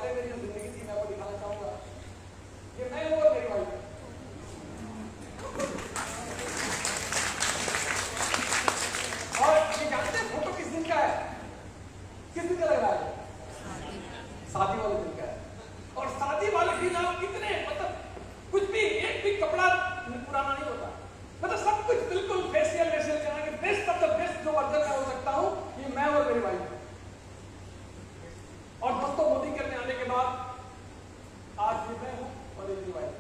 पहले मेरी जिंदगी थी मैं वो दिखाना चाहूंगा। ये मैं हूं और मेरी वाइफ। और ये जानते हैं फोटो किस दिन का है? किस दिन का लग रहा है? शादी वाले दिन का है। और शादी वाले दिन आप कितने मतलब कुछ भी एक भी कपड़ा पुराना नहीं होता, मतलब सब कुछ बिल्कुल फेशियल करना कि बेस्ट ऑफ द बेस्ट जो वर्जन में हो सकता हूं, ये मैं और मेरी वाइफ। और दोस्तों मोदी करने आने के बाद आज ये मैं हूं और ये मेरी वाइफ।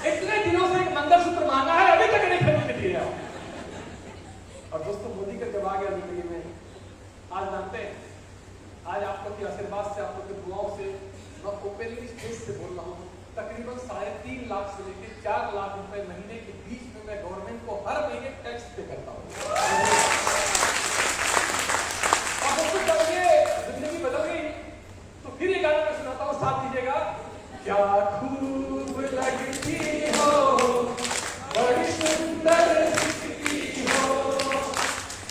इतने दिनों से एक मंगलसूत्र मांगा है, अभी तक नहीं खरीद दिया। और दोस्तों मोदी का जब आ गया जिंदगी में, आज जानते हैं, आज आप लोग के आशीर्वाद से, आप लोग की दुआओं से, मैं ओपनली स्टेज से बोल रहा हूँ, तकरीबन 3.5 लाख से लेकर 4 लाख रुपए महीने के बीच में मैं गवर्नमेंट को हर महीने टैक्स पे करता हूँ। और दोस्तों जब ये जिंदगी बदल गई तो फिर ये गाना मैं सुनाता हूँ, साथ दीजिएगा। क्या खूब लगती हो, बड़ी सुंदर दिखती हो,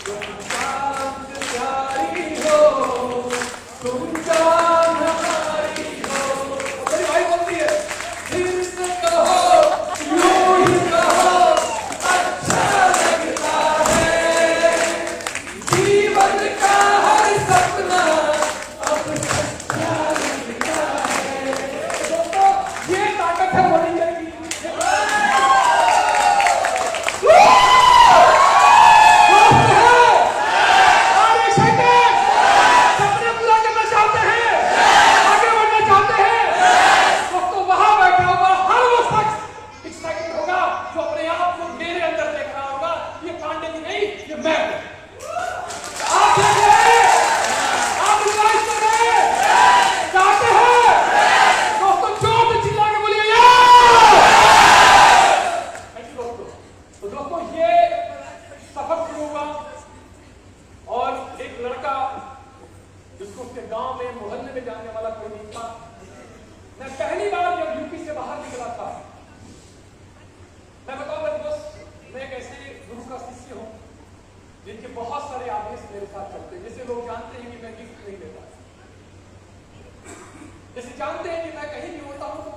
तुम चांद प्यारी हो, तुम जान हमारी हो। मेरी भाई बोलती है, दिल से कहो, यूं ही कहो, अच्छा लगता है, जीवन का हर सपना अब सच्चा लगता है। दोस्तों ये ताकत है मोदी जी की। जिनके बहुत सारे आदेश मेरे साथ चलते हैं, जैसे लोग जानते हैं कि मैं गिफ्ट नहीं देता, जैसे जानते हैं कि मैं कहीं भी होता हूं तो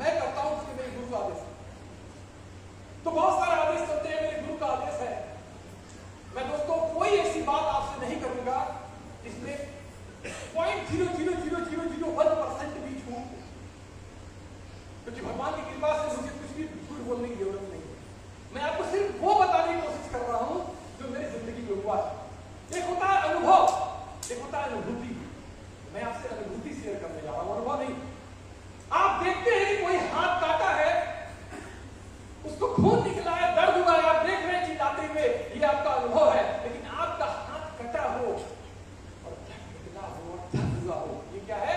मैं करता हूं उसके मेरे गुरु आदेश, तो बहुत सारे आदेश चलते हैं, मेरे गुरु का आदेश है। मैं दोस्तों कोई ऐसी बात आपसे नहीं करूंगा जिसमें 0.00001% भी छूट, क्योंकि भगवान की कृपा से मुझे कुछ भी झूठ बोलने की जरूरत नहीं है। मैं आपको सिर्फ वो बताने की कोशिश कर रहा हूं जो मेरी जिंदगी में हुआ है। एक होता है अनुभव, एक होता है अनुभूति। मैं आपसे अनुभूति शेयर करने जा रहा हूं, अनुभव नहीं। आप देखते हैं कि कोई हाथ काटा है, उसको खून निकला है, दर्द हुआ है, आप देख रहे हैं चिल्लाते हुए, ये आपका अनुभव है। लेकिन आपका हाथ कटा हो और निकला हो और दर्द हुआ हो, ये क्या है?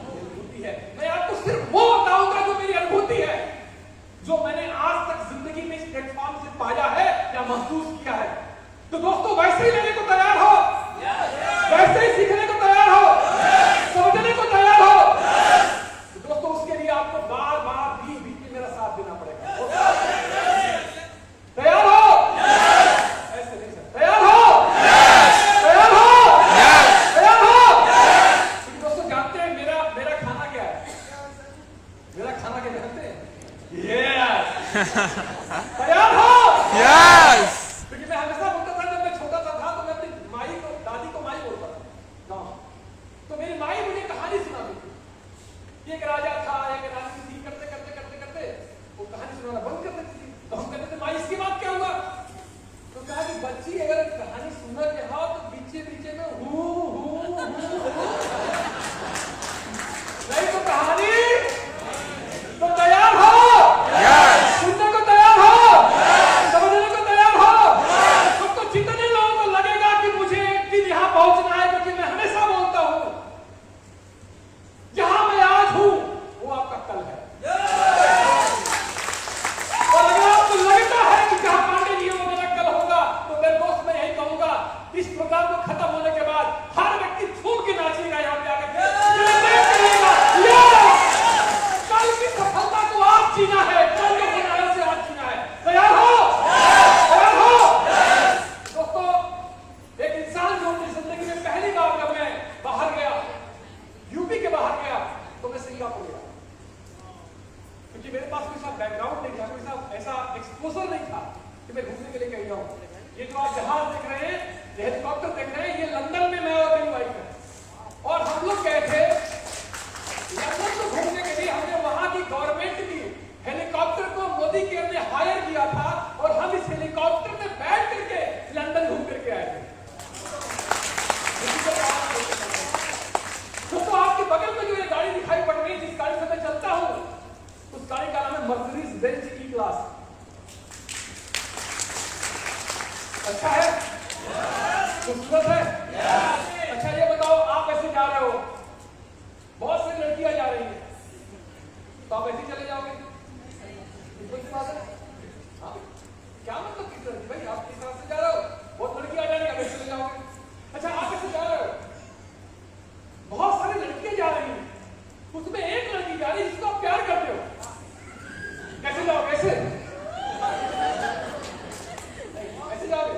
अनुभूति है। मैं आपको सिर्फ वो बताऊंगा जो मेरी अनुभूति है, जो मैंने आज तक जिंदगी में इस प्लेटफॉर्म से पाया है या महसूस किया है। तो दोस्तों वैसे ही लेने को तैयार हो, वैसे ही सीखने को तैयार हो, समझने को तैयार हो। तो दोस्तों उसके लिए आपको बार बार बीच बीच में मेरा साथ देना पड़ेगा। तैयार हो? यस। क्योंकि मैं हमेशा बोलता था जब मैं छोटा सा था तो मैं अपनी माई को दादी को माई बोलता था गाँव। तो मेरी माई मुझे कहानी सुनाती थी। एक राजा था, एक रानी थी, करते करते करते करते वो कहानी सुनाना बंद कर देती थी। तो हम कहते थे माई इसके बाद क्या हुआ? तो कहा कि बच्ची अगर कहानी सुनना के हो तो बीचे बीचे में नहीं तो कहानी तो तैयार हो? सुनने को तैयार हो? समझने को तैयार हो? तो जितने लोगों को लगेगा कि मुझे एक दिन यहां पहुंचना है, क्योंकि मैं हमेशा बोलता हूं जहां मैं आज हूं वो आपका कल है। और अगर आपको लगता है कि जहां पांडे जी वो मेरा कल होगा, तो मेरे दोस्त मैं यही कहूंगा इस प्रोग्राम को खत्म होने के बाद हर व्यक्ति झूम के नाचेगा यहाँ पे आकर कल की सफलता को आप जीना है, कल को बनारस से आज जीना है। तैयार हो? तैयार हो? दोस्तों, एक इंसान जो अपनी जिंदगी में पहली बार जब मैं बाहर गया, यूपी के बाहर गया, तो मैं सिंगापुर गया, क्योंकि मेरे पास कोई सा बैकग्राउंड नहीं था, कोई सा ऐसा एक्सपोजर नहीं था कि मैं घूमने के लिए कहीं जाऊं। ये जो आप जहाज देख रहे हैं, हेलीकॉप्टर देख रहे हैं, ये लंदन में मैं और मेरी वाइफ है, और हम लोग गए थे लंदन को घूमने के लिए। हमने वहां की गवर्नमेंट की हेलीकॉप्टर को मोदी केयर ने हायर किया था, और हम इस हेलीकॉप्टर में बैठ करके लंदन घूम करके आए थे। तो आपके बगल में जो ये गाड़ी दिखाई पड़ रही है, जिस गाड़ी से मैं चलता हूं, उस गाड़ी का नाम है मर्सिडीज बेंज ई क्लास। अच्छा है? खूबसूरत है? अच्छा ये बताओ, आप ऐसे जा रहे हो, बहुत सारी लड़कियां जा रही हैं, तो आप ऐसे चले जाओगे? बात है? हाँ? क्या मतलब किस तरह? भाई आप किस तरह से जा रहे हो? बहुत लड़कियां जा रही हैं, आप ऐसे चले जाओगे? अच्छा आप ऐसे जा रहे हो, बहुत सारी लड़कियां जा रही हैं, उसमें एक लड़की जा रही है जिसको आप प्यार करते हो, कैसे जाओगे? ऐसे ऐसे जाओगे?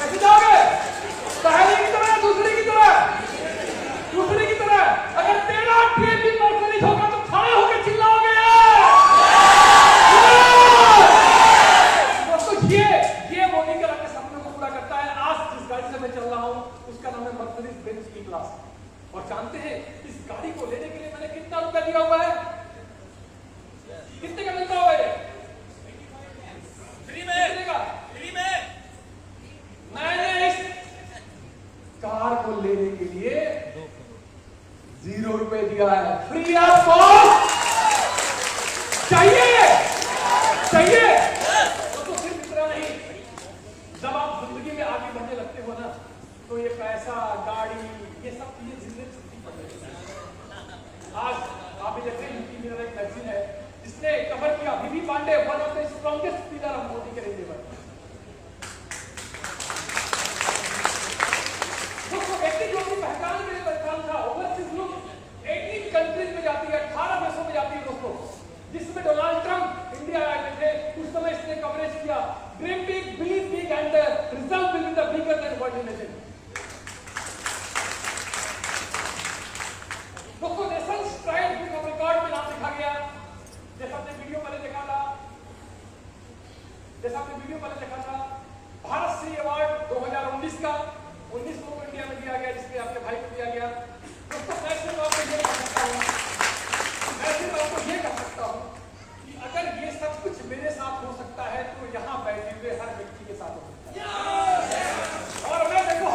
ऐसे जाओगे? पहले की तरह, दूसरी की तरह, दूसरी की तरह। अगर तेरा ट्रेन भी मर्सिडीज होगा तो खड़े होकर चिल्लाओगे। दोस्तों ये मोदी के अपने सपनों को पूरा करता है। आज जिस गाड़ी से मैं चल रहा हूं उसका नाम है मर्सिडीज बेंज ई क्लास। और जानते हैं इस गाड़ी को लेने के लिए मैंने कितना रुपया दिया हुआ है? कितने का मिलता होगा ये? फ्री में। फ्री में मैंने इस कार को लेने के लिए 0 रुपए दिया है। Free of cost. चाहिए चाहिए तो सिर्फ इतना नहीं, जब आप जिंदगी में आगे बढ़ने लगते हो ना, तो ये पैसा, गाड़ी, ये सब चीजें जिंदगी छुट्टी पड़ रही है। आज आप भी देखते हैं यूपी में एक मैगजीन है जिसने कवर किया B B Pandey one of the strongest pillar of Modi के रेंजेवर। व्यक्ति जो अपनी पहचान के लिए परेशान था, ओवरसीज लुक 18 कंट्रीज में जाती है, 18 देशों में जाती है दोस्तों, जिसमें डोनाल्ड ट्रंप इंडिया आए थे। उस समय इसने कवरेज किया, dream big, believe big and result will be the bigger than world imagine. दोस्तों nation stride book of record में नाम लिखा गया, जैसा आपने वीडियो पहले देखा था, भारत श्री अवार्ड 2019 का 19 को इंडिया में दिया गया, जिसमें आपके भाई को दिया गया। दोस्तों मैं सिर्फ आपको ये कह सकता हूँ, कि अगर ये सब कुछ मेरे साथ हो सकता है तो यहाँ बैठे हुए हर व्यक्ति के साथ हो सकता है। और मैं देखो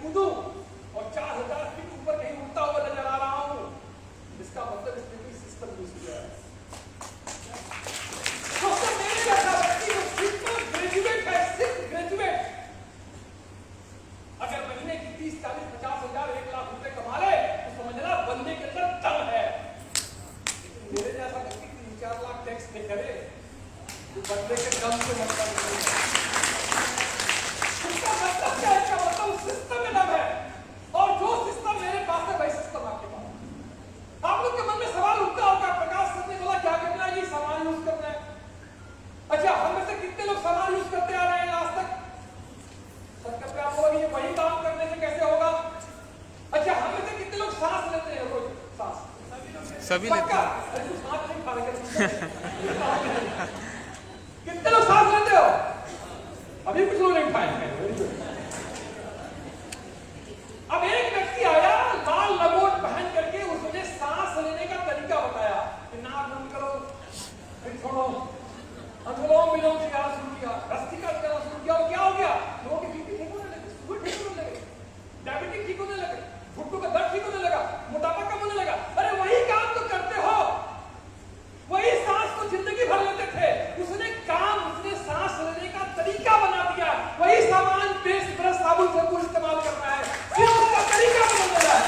कूदूं और 4000 फीट ऊपर कहीं उड़ता हुआ नजर आ रहा हूं, इसका मतलब इसमें कोई सिस्टम यूज किया है। दोस्तों मेरे जैसा व्यक्ति जो सिर्फ ग्रेजुएट है, सिर्फ ग्रेजुएट, अगर महीने की 30, 40, 50 हजार, 1 लाख रुपए कमा ले तो समझना बंदे के अंदर दम है। मेरे जैसा व्यक्ति 3-4 लाख टैक्स पे करे तो बंदे के दम से मतलब नहीं है। इसका मतलब क्या है? इसका मतलब उस सिस्टम में दम है, और जो सिस्टम मेरे पास है वही सिस्टम आपके पास है। आप लोग के मन में सवाल उठता होगा, प्रकाश सर ने बोला क्या करना है जी? सामान यूज करना है। अच्छा, हम में से कितने लोग सामान यूज करते आ रहे हैं आज तक? सत्तर पे आप बोलोगे ये वही काम करने से कैसे होगा? अच्छा, हम में से कितने लोग सांस लेते हैं रोज? सांस सभी लेते हैं। अरे तू सांस नहीं खा रहे, कितने लोग सांस लेते हो? अभी कुछ लोग नहीं खाए हैं। Very good. अब एक व्यक्ति आया लाल लंगोट पहन करके, उसने सांस लेने का तरीका बताया कि नाक बंद करो, फिर छोड़ो, अनुलोम विलोम से करना शुरू किया, भस्त्रिका करना शुरू किया। क्या हो गया? लोगों के बीपी ठीक होने लगे, शुगर ठीक होने लगे, डायबिटीज ठीक होने लगे, घुटनों का दर्द ठीक होने लगा, मोटापा कम होने लगा। अरे वही काम तो करते हो, वही सांस को जिंदगी भर लेते थे, उसने सांस लेने का तरीका बना दिया। वही सामान पेस्ट ब्रश साबुन सब कुछ इस्तेमाल कर रहा है, सिर्फ उसका तरीका बदल दिया है।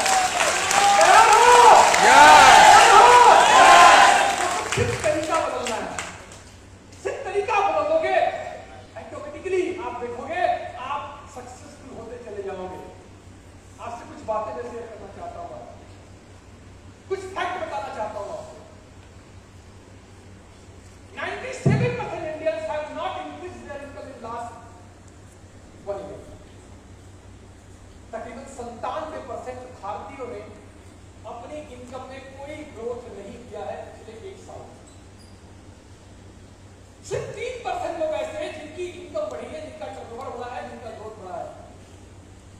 सिर्फ तरीका बदलना है, सिर्फ तरीका बदलोगे ऑटोमेटिकली आप देखोगे आप सक्सेसफुल होते चले जाओगे। आपसे कुछ बातें मैं शेयर करना चाहता हूँ, कुछ फैक्ट बताना चाहता हूँ आपको। 97% Indians have not increased their income in last 1 year. तकरीबन 97% भारतीयों ने अपनी इनकम में कोई ग्रोथ नहीं किया है पिछले 1 साल। सिर्फ 3% लोग ऐसे हैं जिनकी इनकम बढ़ी है, जिनका टर्नओवर बढ़ा है, जिनका ग्रोथ बढ़ा है।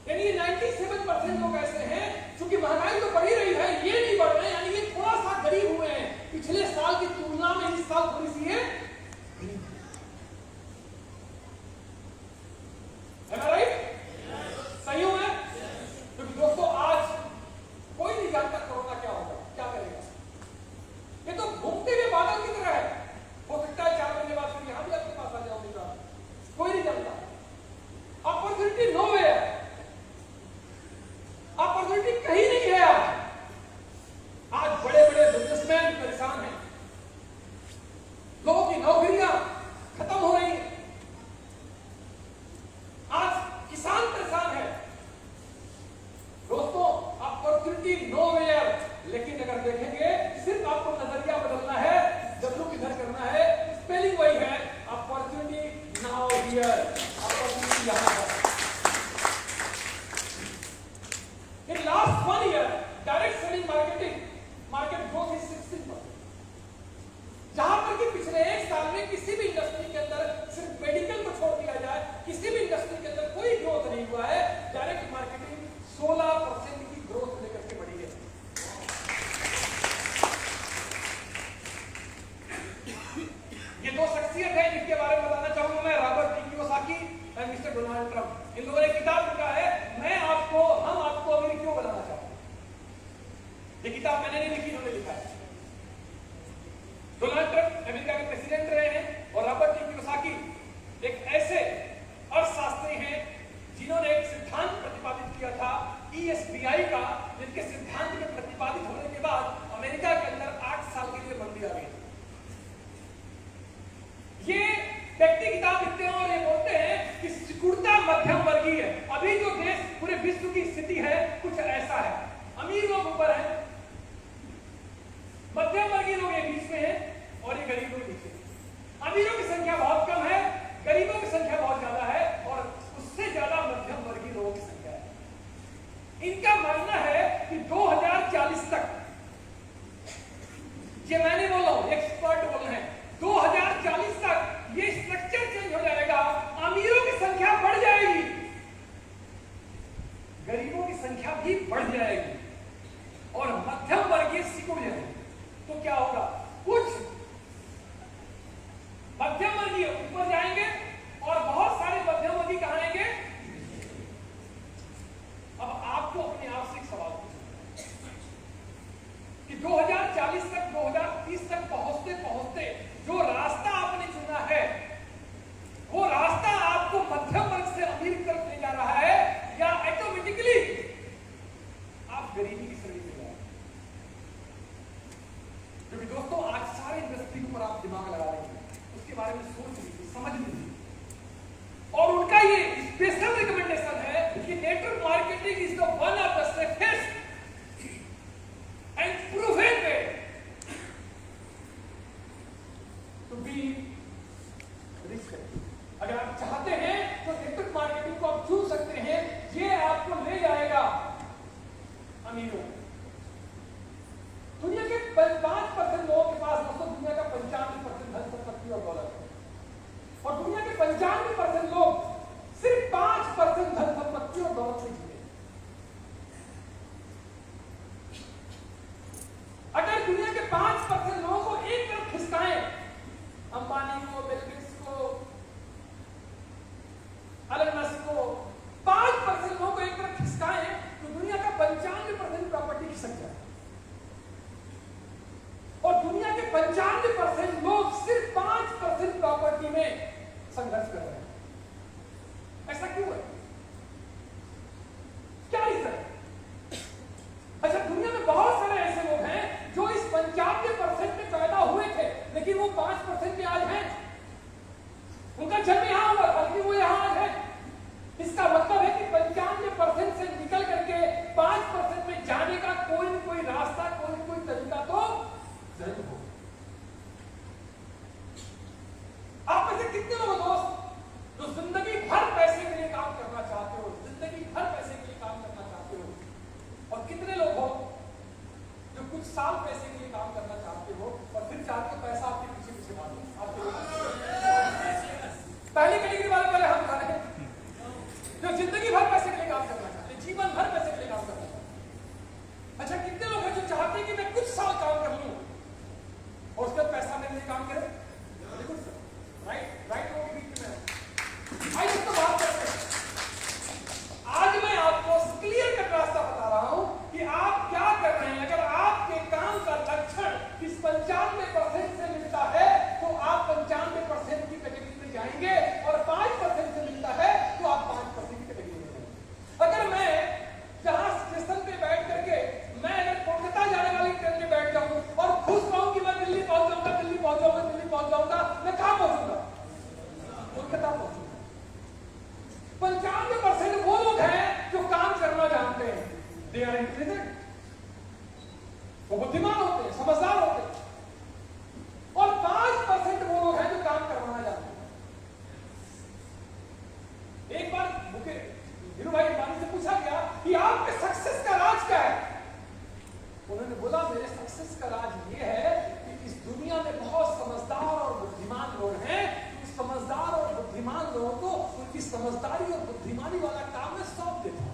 यानी 97% लोग ऐसे हैं, क्योंकि महंगाई तो बढ़ी रही है, ये नहीं बढ़ रहे, यानी ये थोड़ा सा गरीब हुए हैं। पिछले साल की तुलना में इस साल थोड़ी सी है। सही है? क्योंकि दोस्तों आज कोई नहीं जानता कोरोना क्या होगा, क्या करेगा। ये तो घूमते हुए बादल की तरह है, हो सकता है 4 महीने बाद फिर यहां भी आपके पास आ जाओगे, कोई नहीं जानता। समझ लीजिए। और उनका ये स्पेशल रिकमेंडेशन है कि network marketing is the one of the safest and proven way to be rich. अगर आप चाहते हैं तो नेटवर्क मार्केटिंग को आप चुन सकते हैं, ये आपको ले जाएगा अमीरों। दुनिया के 5% लोगों के पास दोस्तों दुनिया का 95% धन संपत्ति और दौलत है, और दुनिया के 95% लोग सिर्फ 5% धन संपत्ति और दौलत से जीते। अगर दुनिया के 5% लोगों को एक तरफ खिसकाएं, अंबानी को, बिल गेट्स को, एलन मस्क को, 5% लोगों को एक तरफ खिसकाएं तो दुनिया का 95% प्रॉपर्टी खिसक जाए, और दुनिया के 95% लोग सिर्फ 5% प्रॉपर्टी में संघर्ष कर रहे हैं। ऐसा क्यों है? क्या रीजन है? अच्छा, दुनिया में बहुत सारे ऐसे लोग हैं जो इस 95% में पैदा हुए थे, लेकिन वो 5% के आज हैं। उनका जन्म यहां हुआ था, लेकिन वो यहां आज है। इसका मतलब है कि 95% से निकल करके 5% में जाने का कोई न कोई रास्ता, कोई न कोई तरीका तो जरूर हो। आप में से कितने लोग दोस्त जो जिंदगी भर पैसे के लिए काम करना चाहते हो, जिंदगी भर पैसे के लिए काम करना चाहते हो, और कितने लोग हो जो कुछ साल पैसे के लिए काम करना चाहते हो और फिर चाहते हो पैसा आपके पीछे पीछे भागे? पहली कैटेगरी वाले पहले हम बता रहे हैं, जो जिंदगी भर पैसे के लिए काम करना चाहते हैं, जीवन भर पैसे के लिए काम करना चाहते हैं। अच्छा, कितने लोग हैं जो चाहते हैं कि मैं कुछ साल काम कर लूं और उसके बाद पैसा मेरे लिए काम करे? देखो सर, राइट लोगों के बीच में आइए तो बात करते हैं। आज मैं आपको क्लियर कट रास्ता बता रहा हूं कि आप क्या कर रहे हैं। अगर आपके काम का लक्षण इस 95% से मिलता है तो आप 95% की कैटेगरी में जाएंगे, और 5% से मिलता है तो आप 5% की कैटेगरी में जाएंगे। अगर मैं जहां स्टेशन पे बैठ करके मैं अगर कोलकाता जाने वाली ट्रेन में बैठ जाऊं और खुश रहूं कि मैं दिल्ली पहुंच जाऊंगा, दिल्ली पहुंच जाऊंगा, दिल्ली पहुंच जाऊंगा, मैं कहां पहुंचूंगा? कोलकाता पहुंचूंगा। 95% वो लोग हैं जो काम करना जानते हैं, दे आर इंटेलिजेंट, वो बुद्धिमान होते हैं, समझदार होते हैं, और 5% वो लोग हैं जो काम करवाना जानते हैं। एक बार धीरू भाई अंबानी से पूछा गया कि आपके सक्सेस का राज क्या है? उन्होंने बोला मेरे सक्सेस का राज ये है कि इस दुनिया में बहुत समझदार और बुद्धिमान लोग हैं। इस समझदार और बुद्धिमान लोगों को उनकी समझदारी और बुद्धिमानी वाला काम में सौंप देता हूं।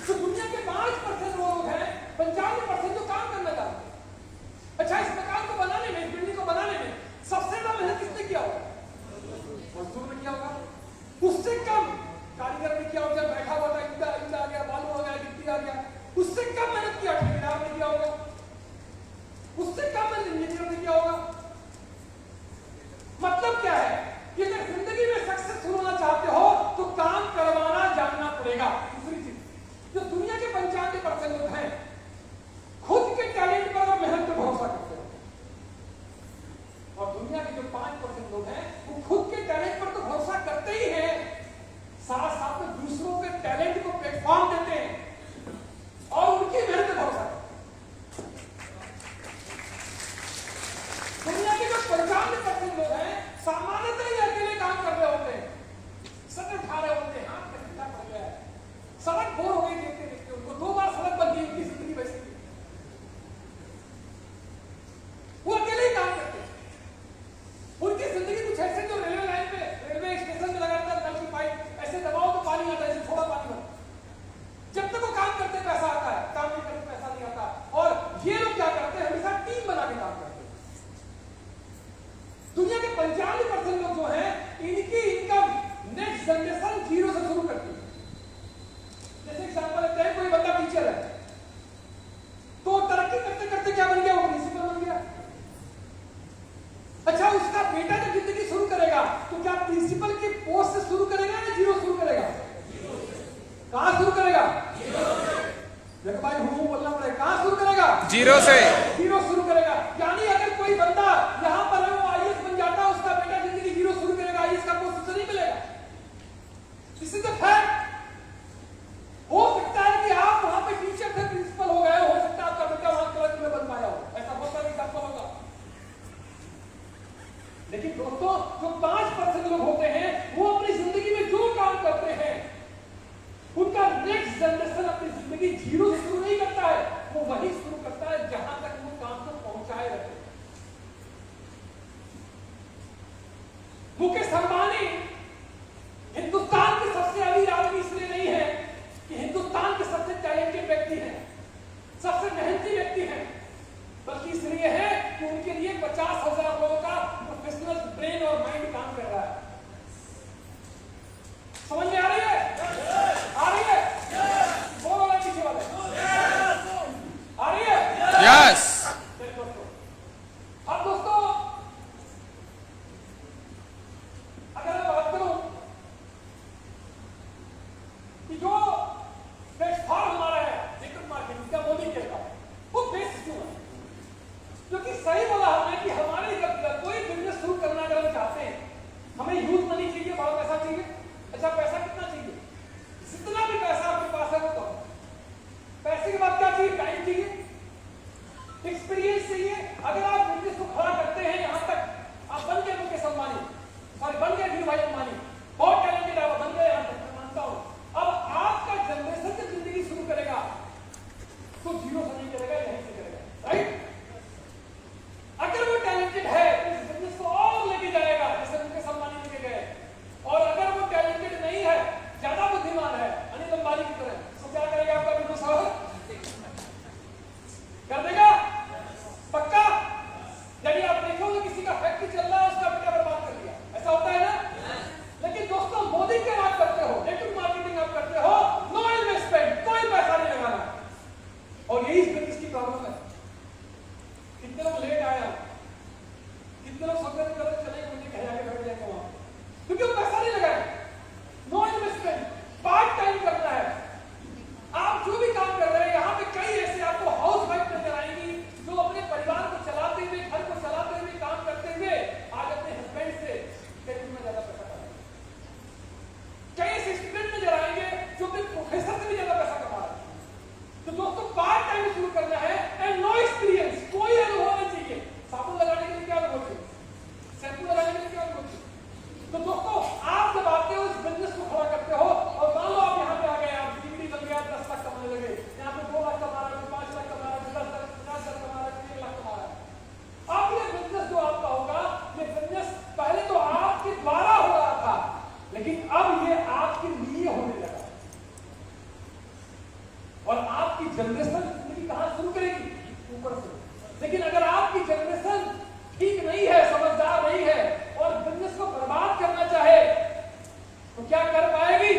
तो दुनिया के 5% लोग हैं, 95% जो काम करना चाहते हैं। अच्छा, इस मकान को बनाने में, इस बिल्डिंग को बनाने में सबसे ज्यादा मेहनत किसने किया होगा? मजदूर ने किया होगा। उससे कम कारीगर ने किया होगा, बैठा हुआ था, ईंट आ गया, बालू आ गया, गिट्टी आ गया, उससे कम मेहनत किया ठेकेदार ने किया होगा, उससे कम इंजीनियर ने किया होगा। मतलब क्या है कि अगर जिंदगी में सक्सेसफुल होना चाहते हो तो काम करवाना जानना पड़ेगा। दूसरी चीज, जो दुनिया के 95% लोग हैं खुद के टैलेंट पर और मेहनत पर भरोसा करते हैं, और दुनिया के जो 5% लोग हैं वो खुद के टैलेंट पर तो भरोसा करते ही हैं, साथ साथ में दूसरों के टैलेंट को प्लेटफॉर्म देते हैं और उनकी मेहनत पर भरोसा करते हैं। दुनिया के जो 95% लोग हैं सामान्यतः ही अकेले काम कर रहे होते हैं, सड़क खा रहे होते हैं, हाथ में ठंडा पड़ गया है, सड़क बोर हो गई देखते देखते, उनको 2 बार सड़क बन गई, उनकी जिंदगी वैसी है, वो अकेले ही काम करते हैं। उनकी जिंदगी कुछ ऐसे जो रेलवे लाइन पे, रेलवे स्टेशन में लगातार नल की पाइप ऐसे दबाओ तो पानी आता है, ऐसे थोड़ा पानी बना, जब तक वो काम करते पैसा आता है, काम नहीं करते पैसा नहीं आता। और ये लोग क्या करते हैं, हमेशा टीम बना के काम करते हैं। दुनिया के 95% लोग जो हैं इनकी इनकम नेक्स्ट जनरेशन 0 से शुरू करती है। जैसे एग्जांपल लेते हैं, कोई बंदा टीचर है तो तरक्की करते करते क्या बन गया, वो प्रिंसिपल बन गया। अच्छा, उसका बेटा जब जिंदगी शुरू करेगा तो क्या प्रिंसिपल की पोस्ट से शुरू करेगा या 0 शुरू करेगा? कहां शुरू करेगा? देखो भाई, बोलना पड़ेगा, कहां शुरू करेगा? 0 से। 0 शुरू करेगा। यानी अगर कोई बंदा लेकिन दोस्तों जो 5% लोग होते हैं वो अपनी जिंदगी में जो काम करते हैं उनका नेक्स्ट जनरेशन अपनी जिंदगी जीरो से शुरू नहीं करता है, वो वही शुरू करता है जहां तक वो काम को पहुंचाए रहते हैं। मुकेश अंबानी हिंदुस्तान के सबसे अमीर आदमी इसलिए नहीं है कि हिंदुस्तान के सबसे टैलेंटेड व्यक्ति हैं, सबसे मेहनती व्यक्ति हैं, बल्कि इसलिए है कि उनके लिए 50,000 लोगों का प्रोफेशनल ब्रेन और माइंड काम कर रहा है। समझ में आ रही है? आ रही है? बोलो ना पीछे वाले। आ रही है? यस। अब दोस्तों अगर मैं बात करूं कि जो प्लेटफॉर्म हमारा है नेटवर्क मार्केटिंग का, मोदी कहता है वो बेस्ट क्यों है? क्योंकि सही बोला हमने कि हमारे जब कोई बिजनेस शुरू करना अगर हम चाहते हैं, हमें यूज मनी चाहिए, बड़ा पैसा चाहिए। अच्छा पैसा कितना चाहिए? जितना भी पैसा आपके पास है वो तो पैसे के बाद क्या चाहिए? टाइम चाहिए, एक्सपीरियंस चाहिए। अगर आप बिजनेस को खड़ा करते हैं, यहां तक आप बन गए मुकेश अंबानी, सॉरी बन गए धीरू भाई अंबानी, बहुत टैलेंटेड आप बन गए, यहां तक मैं मानता हूं। अब आपका जनरेशन जब जिंदगी शुरू करेगा तो जीरो से नहीं करेगा, यहीं से करेगा, राइट? अगर वो टैलेंटेड है तो इस बिजनेस को और लेके जाएगा जैसे मुकेश अंबानी लेके गए, और अगर वो टैलेंटेड नहीं है, ज्यादा बुद्धिमान है अनिल अंबानी की तरह, तो क्या करेगा? आपका बिजनेस और कर देगा पक्का। यदि आप देखोगे किसी का फैक्ट्री चल रहा है, उसका बेटा बर्बाद कर दिया, ऐसा होता है ना? लेकिन दोस्तों मोदी के आप करते हो, नेटवर्क मार्केटिंग आप करते हो, नो इन्वेस्टमेंट, कोई पैसा नहीं लगाना, और यही इस बिजनेस की प्रॉब्लम है। कितने लोग लेट आए, कितने लोग सोचते थे चलो चले मुझे कह जाके बैठ जाएंगे वहां, क्योंकि वो पैसा नहीं लगाए, नो इन्वेस्टमेंट, पार्ट टाइम करना है। आप जो भी काम कर रहे हैं, यहाँ पे कई ऐसे आपको हाउस वाइफ नजर आएंगी जो अपने परिवार को चलाते हुए, घर को चलाते हुए, काम करते हुए आज अपने हस्बैंड से कहीं में ज्यादा पैसा कमा रहे हैं। कई ऐसे स्टूडेंट नजर आएंगे जो अपने प्रोफेसर से भी ज्यादा पैसा कमा रहे हैं। तो दोस्तों पार्ट टाइम शुरू करना है एंड नो एक्सपीरियंस, कोई अनुभव नहीं चाहिए। साबुन लगाने के लिए क्या अनुभव चाहिए? शैम्पू लगाने के लिए क्या अनुभव चाहिए? तो दोस्तों आप जब आते हो इस बिजनेस को खड़ा करते हो, और मान लो आप यहाँ पे आ गए, आप डिग्री बन गया, 10 लाख कमाने लगे, यहाँ पे 2 लाख कमा रहे हो, 5 लाख कमा रहे हो, 10 लाख, 50 लाख कमा रहे हो, 1 लाख कमा रहे हो। अब ये बिजनेस जो आपका होगा, ये बिजनेस पहले तो आपके द्वारा हो रहा था, लेकिन अब ये आपके लिए होने लगा, और आपकी जनरेशन जिंदगी कहां शुरू करेगी? ऊपर से। लेकिन अगर आपकी जनरेशन ठीक नहीं है, समझदार नहीं है, और बिजनेस को बर्बाद करना चाहे तो क्या कर पाएगी?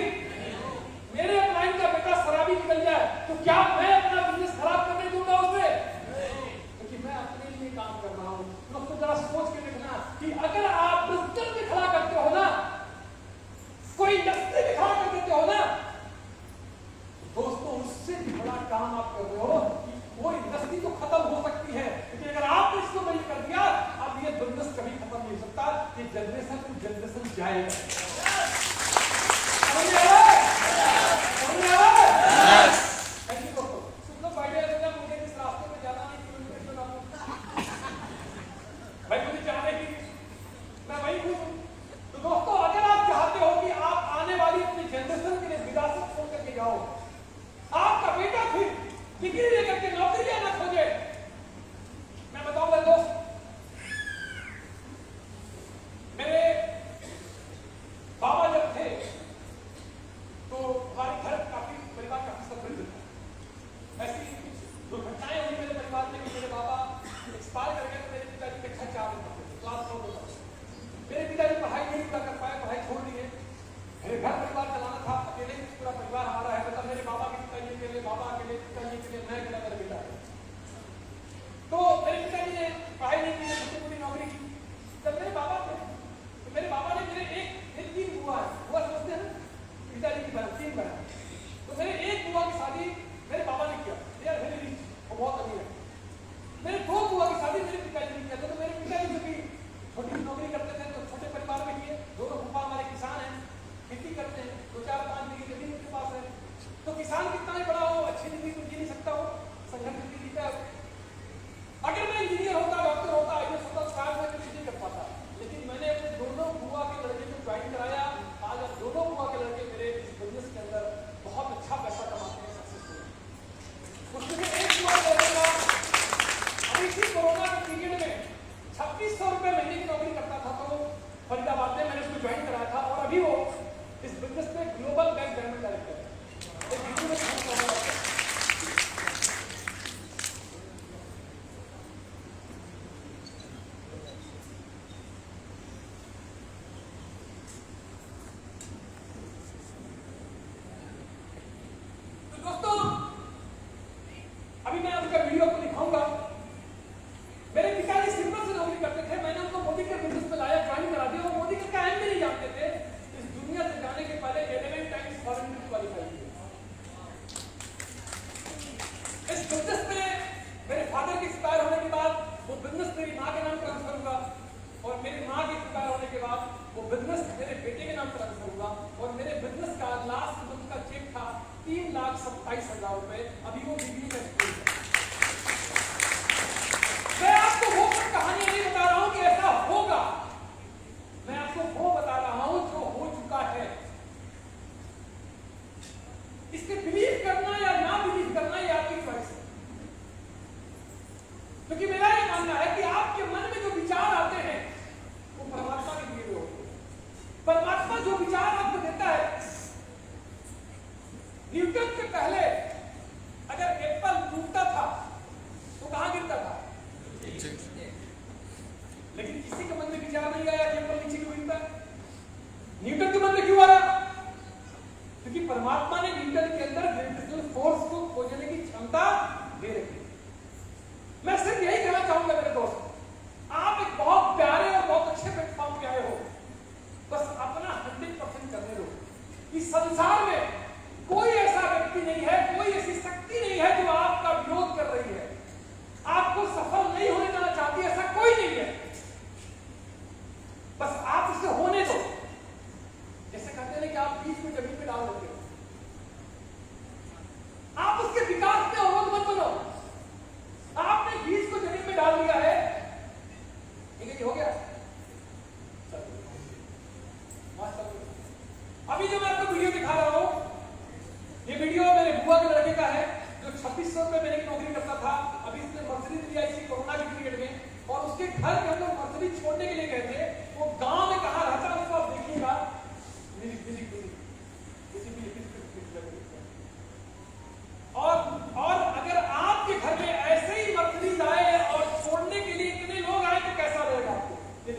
मेरे क्लाइंट का बेटा शराबी निकल जाए तो क्या मैं अपना बिजनेस खराब करने दूंगा उसे? क्योंकि मैं अपने लिए काम कर रहा हूं। दोस्तों जरा सोच के देखना कि अगर आप बिजनेस में खड़ा करते हो ना, कोई इंडस्ट्री में खड़ा कर देते हो ना, दोस्तों उससे भी बड़ा काम आप कर रहे हो कि वो इंडस्ट्री तो खत्म हो सकती है, लेकिन अगर आपने इसको नहीं कर दिया, अब ये बिजनेस कभी खत्म नहीं हो सकता, ये जनरेशन टू जनरेशन जाएगा। समझ में आ रहा है? समझ में आ रहा है? यस। थैंक यू दोस्तों। सुनो आइडिया देना, मुझे इस रास्ते में जाना नहीं, किलोमीटर भाई मुझे जाने की मैं वही खुश हूं। तो दोस्तों अगर आप चाहते हो कि आप आने वाली अपनी जनरेशन के लिए विरासत छोड़ करके जाओ, आपका बेटा फिर डिग्री लेकर के नौकरी ना खोजे, मैं बताऊंगा दोस्त, मेरे नहीं आया कि ऊपर नीचे क्यों गिरता है? न्यूटन के मन में क्यों आ रहा? क्योंकि परमात्मा ने न्यूटन के अंदर ग्रेविटेशनल फोर्स को खोजने की क्षमता दे रखी है। मैं सिर्फ यही कहना चाहूंगा मेरे दोस्त, आप एक बहुत प्यारे और बहुत अच्छे प्लेटफॉर्म पे आए हो, बस अपना 100% करने दो। इस संसार में कोई ऐसा व्यक्ति नहीं है, कोई ऐसी शक्ति नहीं है जो आपका विरोध कर रही है, आपको सफल नहीं होने देना चाहती, ऐसा कोई नहीं है। बस आप उसे होने दो। जैसे कहते हैं कि आप बीज को जमीन में डाल देते हो, आप उसके विकास में अवरोध मत बनो। आपने बीज को जमीन में डाल दिया है, ठीक है, हो गया। अभी जो मैं आपको वीडियो दिखा रहा हूं, ये वीडियो मेरे बुआ के लड़के का है जो 2600 रुपए महीने की नौकरी करता था। अभी इसने मर्सिडीज लिया इसी कोरोना के पीरियड में, और उसके घर के अंदर मर्सिडीज छोड़ने के लिए गए थे। वो गांव में कहां रहता है उसको आप देखिएगा। और अगर आपके घर में ऐसे ही मर्सिडीज आए और छोड़ने के लिए इतने लोग आए तो कैसा रहेगा आपको? ये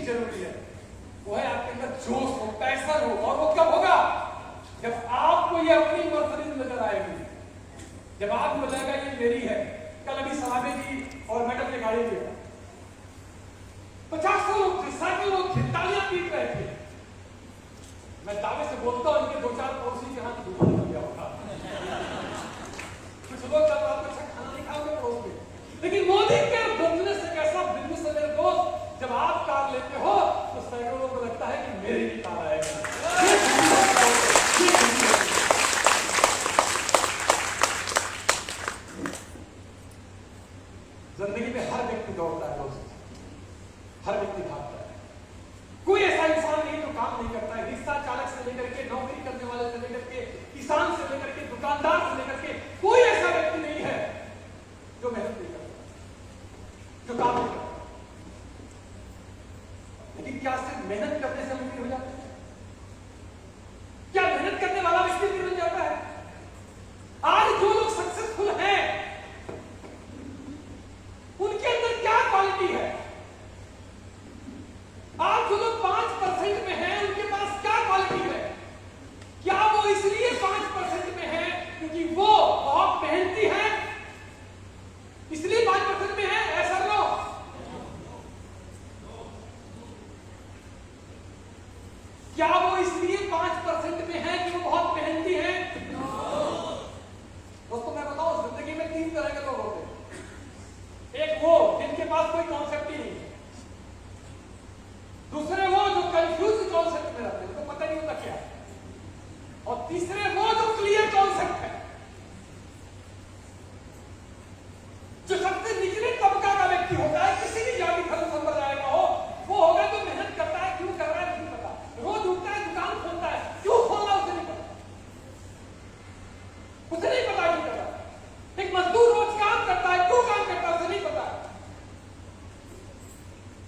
जरूरी है, वो है आपके अंदर जोश हो, पैशन हो। और वो कब होगा? जब आपको ये अपनी मर्सिडीज नजर आएगी, जब आपको लगेगा ये मेरी है। कल अभी सलामे जी और मैडम ने गाड़ी दिया, 50 लोग थे, 60 लोग थे, तालियां पीट रहे थे। मैं दावे से बोलता हूं इनके 2-4 पड़ोसी के हाथ दुकान हो गया होगा। कुछ लोग कल रात को अच्छा खाना नहीं खाओगे पड़ोस में, लेकिन मोदी के बिजनेस एक ऐसा बिजनेस है मेरे दोस्त, जब आप कार लेते हो तो सैकड़ों को लगता है कि मेरी भी कार आएगी। जिंदगी में हर व्यक्ति दौड़ता है दोस्त, हर व्यक्ति भागता है। कोई ऐसा इंसान नहीं जो काम नहीं करता है। रिक्शा चालक से लेकर के, नौकरी करने वाले से लेकर के, किसान से लेकर के, दुकानदार से लेकर के, कोई ऐसा व्यक्ति नहीं है जो मेहनत नहीं करता, जो काम नहीं करता। लेकिन क्या सिर्फ मेहनत करने से अमीर हो जाता है? क्या मेहनत करने वाला व्यक्ति अमीर हो जाता है? आज जो लोग सक्सेसफुल हैं उनके अंदर क्या क्वालिटी है? आज जो लोग 5% में हैं उनके पास क्या क्वालिटी है? क्या वो इसलिए 5% में है क्योंकि वो बहुत मेहनती हैं, इसलिए 5% में है? ऐसा लो, क्या वो इसलिए 5% में है कि वो बहुत मेहनती हैं? दोस्तों मैं बताऊं, जिंदगी में 3 तरह के लोग होते हैं। एक वो जिनके पास कोई कॉन्सेप्ट ही नहीं है, दूसरे वो जो कंफ्यूज कॉन्सेप्ट में रहते हैं, उनको पता नहीं होता क्या, और तीसरे वो जो क्लियर कॉन्सेप्ट है। जो सबसे निचले तबका का व्यक्ति होता है, किसी भी जाति धर्म संप्रदाय का हो, वो होगा जो मेहनत करता है, क्यों कर रहा है नहीं पता, रोज उठता है, दुकान खोलता है, क्यों खोल रहा है उसे नहीं पता, उसे नहीं पता क्यों कर रहा है। एक मजदूर रोज काम करता है, क्यों काम करता है उसे नहीं पता,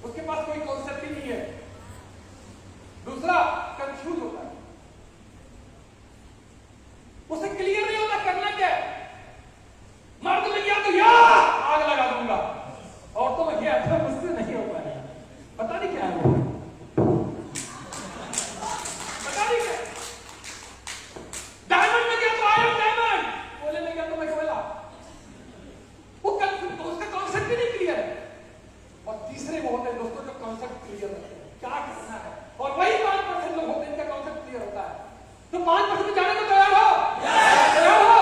उसके पास कोई कॉन्सेप्ट ही नहीं है। दूसरा कंफ्यूज होता है, उसे क्लियर नहीं होता करना क्या है। मर्द में गया तो या आग लगा दूंगा, और तो मैं गया था मुझसे नहीं हो पाएगा, पता नहीं क्या है वो, पता नहीं क्या। डायमंड में गया तो आयरन डायमंड, कोयले में गया तो मैं कोयला, वो उसका कॉन्सेप्ट भी नहीं क्लियर है। और तीसरे वो होते हैं दोस्तों जो कॉन्सेप्ट क्लियर है, क्या करना है, और वही 5% लोग होते हैं इनका कॉन्सेप्ट क्लियर होता है। तो 5% में जाने को तैयार हो? तैयार हो?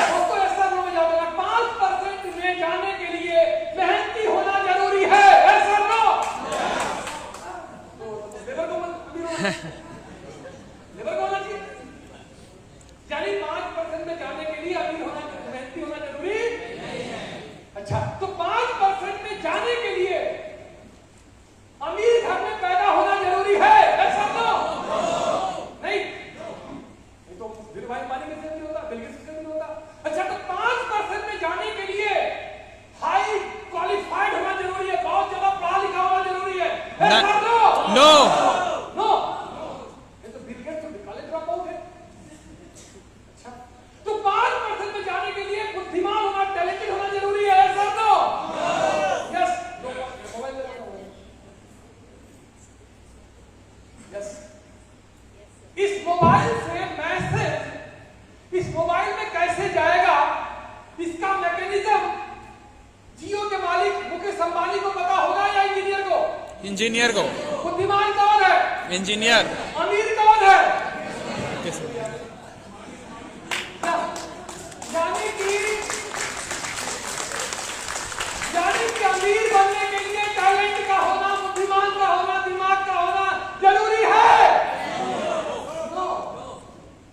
दोस्तों ऐसा समझ जाओ, 5% में जाने के लिए मेहनती होना जरूरी है, ऐसा नो। तो लेबर को लेबर को होना चाहिए, यानी 5% में जाने के लिए अमीर होना, मेहनती होना जरूरी नहीं है। अच्छा, तो 5% में जाने के लिए अमीर घर में पैदा होना जरूरी है, ऐसा तो नहीं। तो भाई पानी में से नहीं होता, बिल्कुल से नहीं होता। अच्छा, तो 5% में जाने के लिए हाई क्वालिफाइड होना जरूरी है, बहुत ज्यादा पढ़ा लिखा होना जरूरी है, ऐसा तो नो नो। ये तो बिल गेट्स तो कॉलेज ड्रॉप आउट है। अच्छा, तो 5% में जाने के लिए बुद्धिमान होना, टैलेंटेड होना जरूरी है, ऐसा तो यस। मोबाइल यस, इस मोबाइल से मैसेज इस मोबाइल में कैसे जाएगा, इसका मैकेनिज्म जियो के मालिक मुकेश अंबानी को पता होगा या इंजीनियर को? इंजीनियर को। बुद्धिमान कौन है? इंजीनियर। अमीर कौन है? यानी कि अमीर बनने के लिए टैलेंट का होना, बुद्धिमान का होना, दिमाग का होना जरूरी है। नो,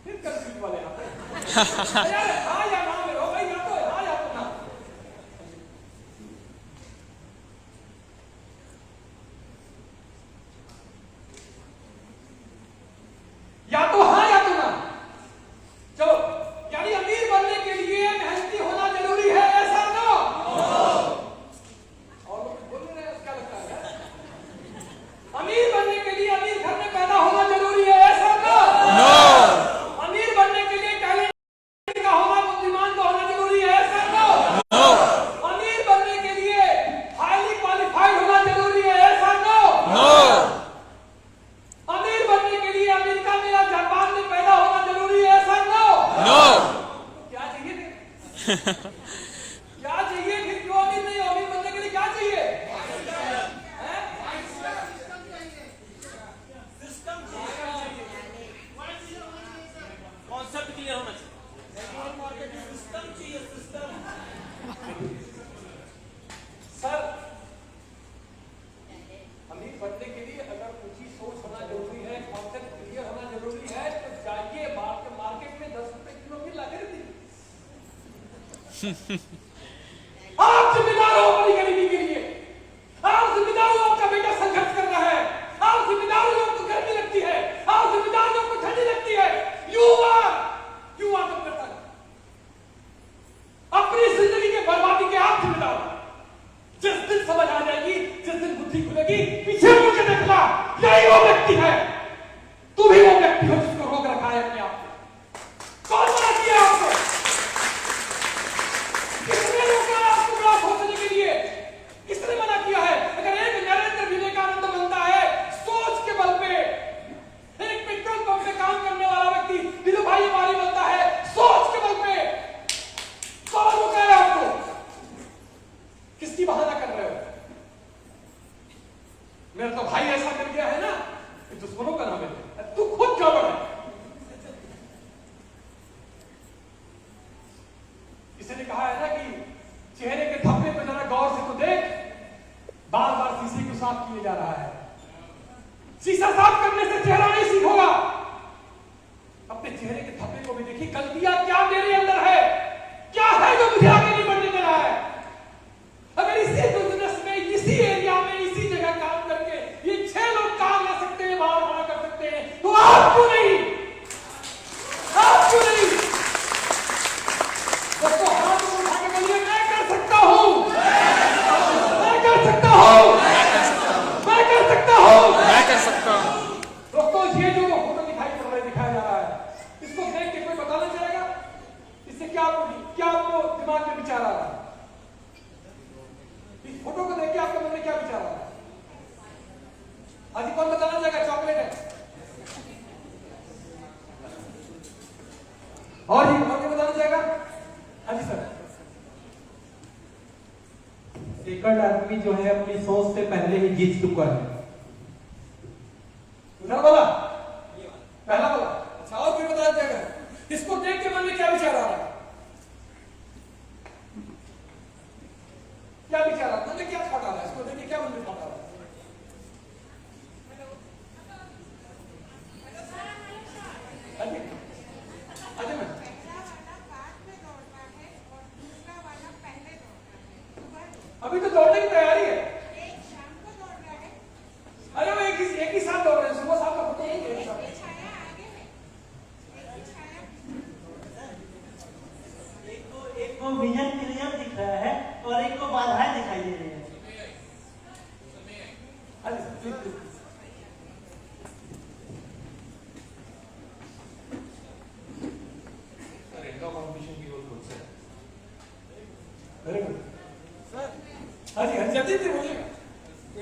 फिर कंफ्यूज वाले यार, हाँ या ना में हो भाई, या तो हाँ या तो ना। या तो हाँ या तो ना। चलो, यानी अमीर बनने के लिए मेहनती होना जरूरी है, ऐसा नो। और लोग बोल रहे हैं, क्या लगता है? अमीर बनने के लिए अमीर घर में पैदा होना जरूरी है, ऐसा नो। अमीर बनने के लिए टैलेंट का होना आप जिम्मेदार हो अपनी गरीबी के लिए, आप जिम्मेदार हो आपका बेटा संघर्ष कर रहा है, आप जिम्मेदार हो आपको गर्मी लगती है, आप जिम्मेदार हो आपको ठंडी लगती है। You are the person. अपनी जिंदगी के बर्बादी के आप जिम्मेदार हो। जिस दिन समझ आ जाएगी, जिस दिन बुद्धि खुलेगी, पीछे मुड़ के देखना, यही वो व्यक्ति है। तू भी वो व्यक्ति हो जिसको रोक रखा है अपने आप को। कौन मना किया आपको? किसने रोका है आपको बड़ा सोचने के लिए? किसने मना किया है? अगर एक नरेंद्र विवेकानंद बनता है सोच के बल पे, एक पेट्रोल पंप पे काम करने वाला व्यक्ति विधु भाई हमारी बनता है सोच के बल पे, कौन रोका है आपको? किसकी बहाना कर रहे हो? मेरा तो भाई ऐसा कर गया है ना कि दुश्मनों का नाम है, तू खुद गड़बड़ है। किसी ने कहा है ना कि चेहरे के धब्बे पे जरा गौर से तो देख, बार बार शीशे को साफ किए जा रहा है। शीशा साफ करने से चेहरा नहीं ठीक होगा। अपने चेहरे के धब्बे को भी देखिए, गलतियां क्या मेरे अंदर है, क्या है जो मुझे आगे नहीं बढ़ने दे रहा है। अगर इसी बिजनेस में, इसी एरिया में, इसी जगह काम करके ये 6 लोग काम ले सकते हैं, बाहर बाहर कर सकते हैं, तो आप क्यों नहीं? आप क्यों नहीं? दोस्तों हाथ उठा के बोलिए, मैं कर सकता हूं, मैं कर सकता हूं, मैं कर सकता हूं, मैं कर सकता हूं। दोस्तों ये जो फोटो दिखाया जा रहा है, इसको देख के कोई बताना चाहेगा इससे क्या आपको दिमाग में विचार आ रहा है? इस फोटो को देख के आपके मन में क्या विचार आ रहा है? आज कौन बताना चाहेगा? चॉकलेट है। और ये बताना चाहेगा? हाँ जी सर। सेकंड आदमी जो है अपनी सोच से पहले ही जीत चुका है। उधर वाला, पहला वाला। अच्छा, और कोई बताना चाहेगा? इसको देख के मन में क्या विचार आ रहा है? क्या विचार आ रहा है? मन में क्या थॉट आ रहा है? इसको देख के क्या मन में थॉट आ रहा है? अच्छा मैं अभी तो दौड़ने की तैयारी है। अरे वो एक ही साथ दौड़ रहे हैं, सुबह शाम का फोटो नहीं है। एक को विजन क्लियर दिख रहा है और एक को बाधाएं दिखाई दे रही है। सर इनका कॉम्पिटिशन की रोल खुद से वेरी गुड सर। हाँ जी, जल्दी से बोलिएगा।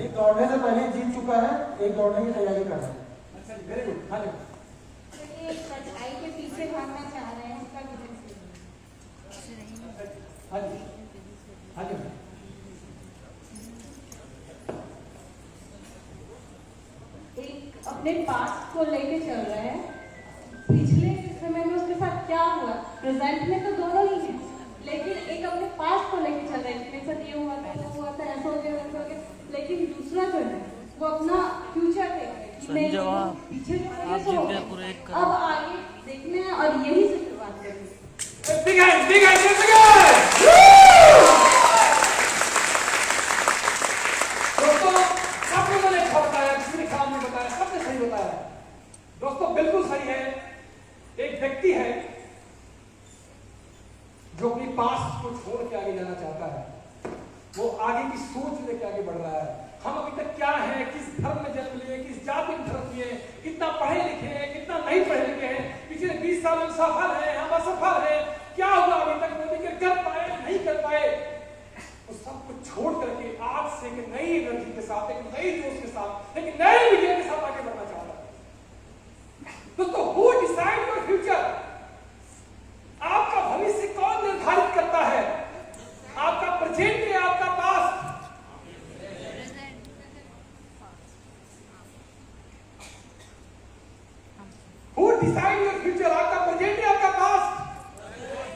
एक दौड़ने से पहले जीत चुका है, एक दौड़ने की तैयारी कर रहा है। अच्छा जी, वेरी गुड। हाँ जी, चलिए सच्चाई के पीछे भागना चाह रहे हैं, उसका विजन हाँ जी, हाँ जी। एक अपने पास्ट को लेके चल रहे हैं, पिछले समय में उसके साथ क्या हुआ, प्रेजेंट में तो दोनों ही हैं, लेकिन एक अपने पास्ट को लेके चल रहे हैं, मेरे साथ ये हुआ था, वो हुआ था, ऐसा हो गया, वैसा हो गया। लेकिन दूसरा जो है वो अपना फ्यूचर देख रहे हैं कि नहीं, पीछे जो हो गया सो हो गया, अब आगे देखने हैं और यही से शुरुआत करनी है। Big hand, big hand, big hand! दोस्तों सब लोगों ने अच्छा बताया, किसी ने खराब नहीं बताया, सबने सही बताया। दोस्तों बिल्कुल सही है। एक व्यक्ति है जो अपनी पास्ट को छोड़ के आगे जाना चाहता है, वो आगे की सोच लेके आगे बढ़ रहा है। हम अभी तक क्या है, किस धर्म में जन्म लिए, किस जाति में धर्म लिए, कितना पढ़े लिखे हैं, कितना नहीं पढ़े लिखे हैं, पिछले 20 साल में सफल है, हम असफल है, क्या हुआ अभी तक मोदी के कर पाए नहीं कर पाए, तो सब कुछ छोड़ करके आज से एक नई एनर्जी के साथ, एक नई जोश के साथ, एक नए विजन के साथ आगे बढ़ना चाहता है। दोस्तों हु डिसाइड योर फ्यूचर? आपका भविष्य कौन निर्धारित करता है? आपका प्रेजेंट या आपका past? Who decide your future? आपका प्रेजेंट या आपका पास्ट?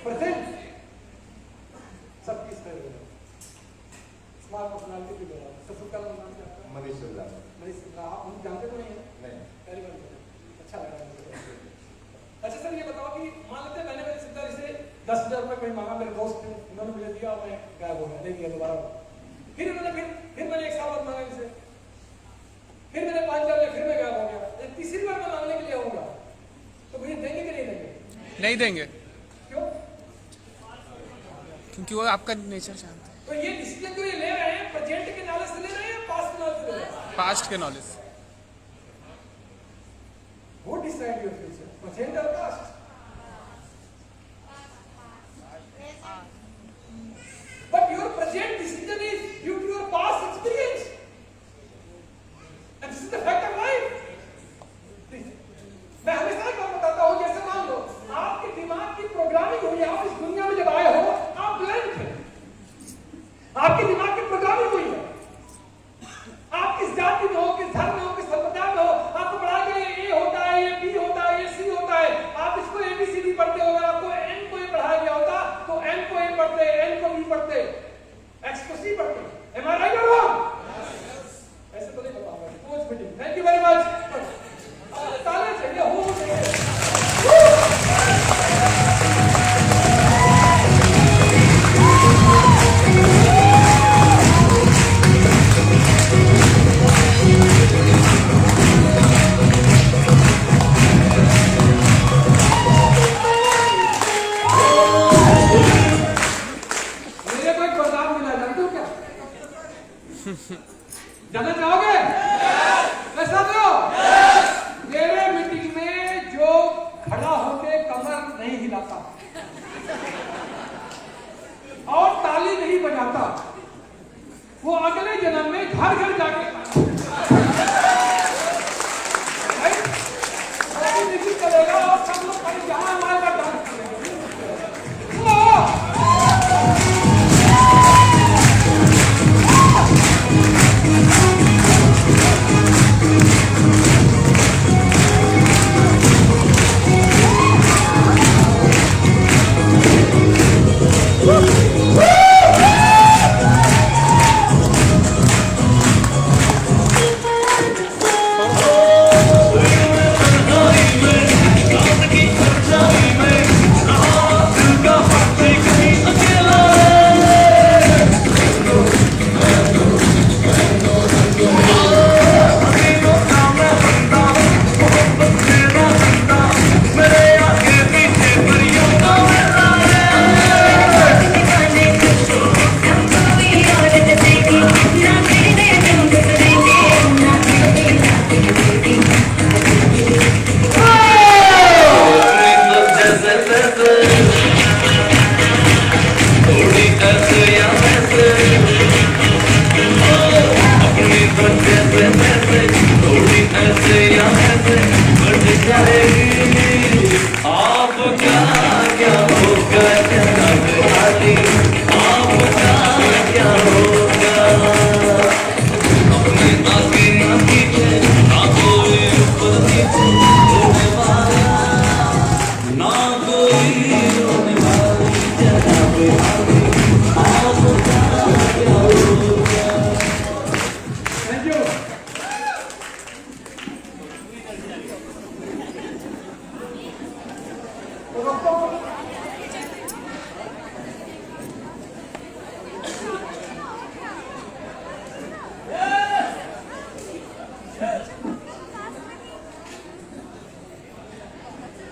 प्रेजेंट। सब किस तरह है? स्मार्ट पर्सनालिटी की तरह। ससुर का नाम क्या है? मनीष सिंह। मनीष सिंह। आप हम जानते तो नहीं है? नहीं। पहली बार अच्छा लगा। अच्छा सर ये बताओ कि मान लेते हैं मैंने सिद्धार्थ से 10,000 रुपये कहीं मांगा मेरे दोस्त ने, उन्होंने मुझे दिया, मैं गायब हो गया, नहीं दिया दोबारा। फिर मैंने 1 साल बाद मांगा इनसे, फिर मैंने 5,000 लिया, फिर मैं गायब हो गया। तीसरी बार मैं मांगने के लिए आऊंगा तो मुझे देंगे कि नहीं देंगे? नहीं देंगे, क्यों? क्योंकि वो आपका नेचर जानते हैं। तो ये डिसीजन जो ये ले रहे हैं, प्रेजेंट के नॉलेज से ले रहे हैं, पास्ट के नॉलेज से ले रहे हैं? पास्ट के knowledge. Who decide your future? Present or past? But your present decision is due to your past experience. And this is the fact of life. मैं हमेशा एक बात बताता हूँ, जैसे मान लो आपके दिमाग की प्रोग्रामिंग हुई है, आप इस दुनिया में जब आए हो आप ब्लैंक हैं, आपके दिमाग की प्रोग्रामिंग हुई है, आप किस जाति में हो, किस धर्म में हो, किस संप्रदाय में हो, आपको पढ़ा गया ये होता है, ये बी होता है, ये सी होता है, आप इसको ABCD पढ़ते हो, अगर आपको N को ये पढ़ाया गया होता तो N को A पढ़ते, N को B पढ़ते, X को C पढ़ते। Am I right or wrong? ऐसे तो नहीं बताऊंगा। Coach meeting, thank you very much. ताले चाहिए, हो चाहिए। जाना चाहोगे? कैसा दो? मेरे मीटिंग में जो खड़ा होके कमर नहीं हिलाता और ताली नहीं बजाता, वो अगले जन्म में घर घर जाके करेगा और सब लोग कहीं जहां हमारे पास डांस करेंगे।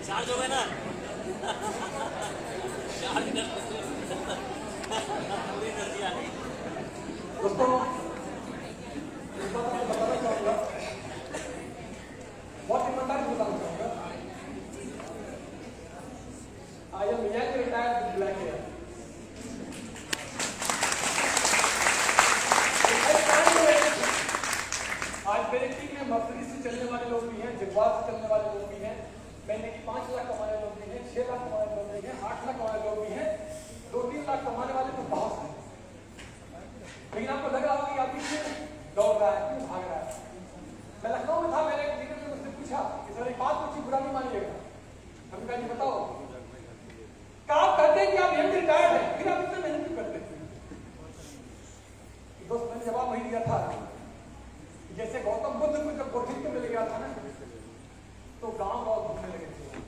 चार्ज हो गया ना? दोस्तों बताना चाहूंगा, बहुत ईमानदारी से बताना चाहूंगा, I am young retired with black hair. आज मेरे टीम में मर्सिडीज से चलने वाले लोग भी हैं, जगुआर से चलने वाले लोग भी हैं, महीने की 5 लाख कमाने लोग भी हैं, 6 लाख कमाने लोग भी हैं, 8 लाख कमाने लोग भी हैं, 2-3 लाख कमाने वाले तो बहुत हैं। लेकिन आपको लग रहा होगा कि आप पीछे दौड़ रहा है, क्यों भाग रहा है? मैं लखनऊ में था, मैंने एक लीडर ने मुझसे पूछा कि सर एक बात पूछी, बुरा नहीं मानिएगा। हमने कहा जी बताओ। आप कहते हैं कि आप यंग रिटायर्ड हैं, फिर आप इतना मेहनत क्यों करते हैं? दोस्त मैंने जवाब वही दिया था, जैसे गौतम बुद्ध को जब बुद्धिज्म में मिल गया था ना, तो गांव घूमने लगे थे,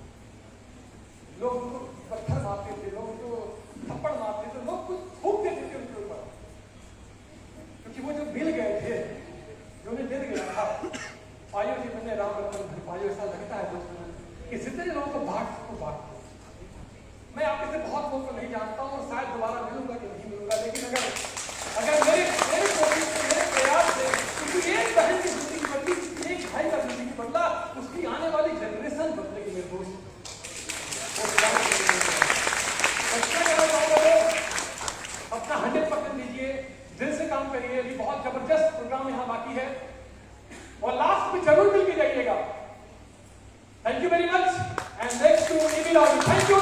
लोग उनको पत्थर मारते थे, लोग उनको कि जितने लोगों को बांट मैं आपके से बहुत लोगों को नहीं जानता हूँ और शायद दोबारा मिलूंगा कि नहीं मिलूंगा, लेकिन अगर मेरे कोशिश से, मेरे प्रयास से किसी एक बहन की जिंदगी बदली, किसी एक भाई का जिंदगी बदला, उसकी आने वाली जनरेशन बदलेगी मेरे दोस्त। अपना 100% दीजिए, दिल से काम करिए, अभी बहुत जबरदस्त प्रोग्राम यहाँ बाकी है और लास्ट में जरूर मिल के जाइएगा। Thank you very much and next to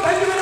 thank you.